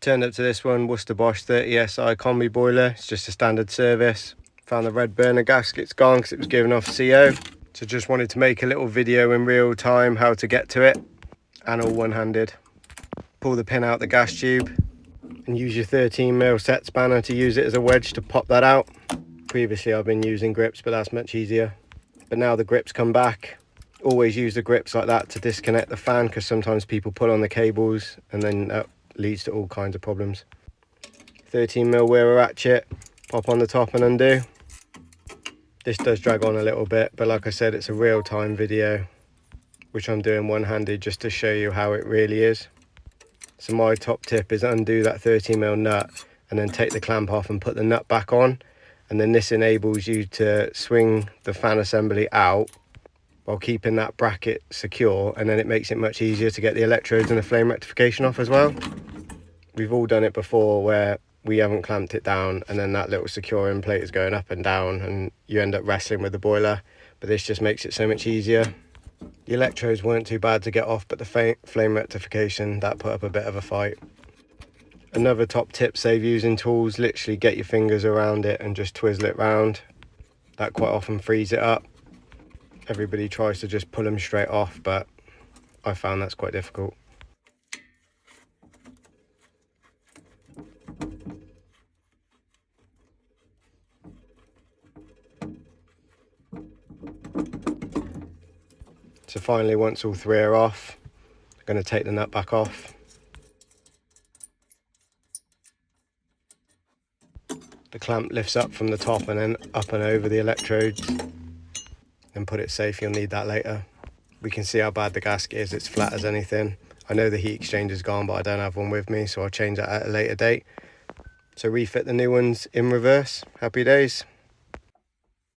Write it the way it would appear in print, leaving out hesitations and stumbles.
turned up to this one, Worcester Bosch 30SI combi boiler. It's just a standard service. Found the red burner gasket's gone because it was given off CO. So just wanted to make a little video in real time how to get to it, and all one-handed. Pull the pin out the gas tube and use your 13mm set spanner to use it as a wedge to pop that out. Previously I've been using grips, but that's much easier. But now the grips come back. Always use the grips like that to disconnect the fan, because sometimes people pull on the cables and then that leads to all kinds of problems. 13mm wearer ratchet, pop on the top and undo. This does drag on a little bit, but like I said, it's a real-time video, which I'm doing one-handed just to show you how it really is. So my top tip is undo that 13mm nut and then take the clamp off and put the nut back on. And then this enables you to swing the fan assembly out while keeping that bracket secure, and then it makes it much easier to get the electrodes and the flame rectification off as well. We've all done it before where we haven't clamped it down and then that little securing plate is going up and down and you end up wrestling with the boiler, but this just makes it so much easier. The electrodes weren't too bad to get off, but the flame rectification, that put up a bit of a fight. Another top tip, save using tools, literally get your fingers around it and just twizzle it round. That quite often frees it up. Everybody tries to just pull them straight off, but I found that's quite difficult. So finally, once all three are off, I'm going to take the nut back off. The clamp lifts up from the top and then up and over the electrodes. Then put it safe, you'll need that later. We can see how bad the gasket is, it's flat as anything. I know the heat exchanger's gone, but I don't have one with me, so I'll change that at a later date. So refit the new ones in reverse. Happy days.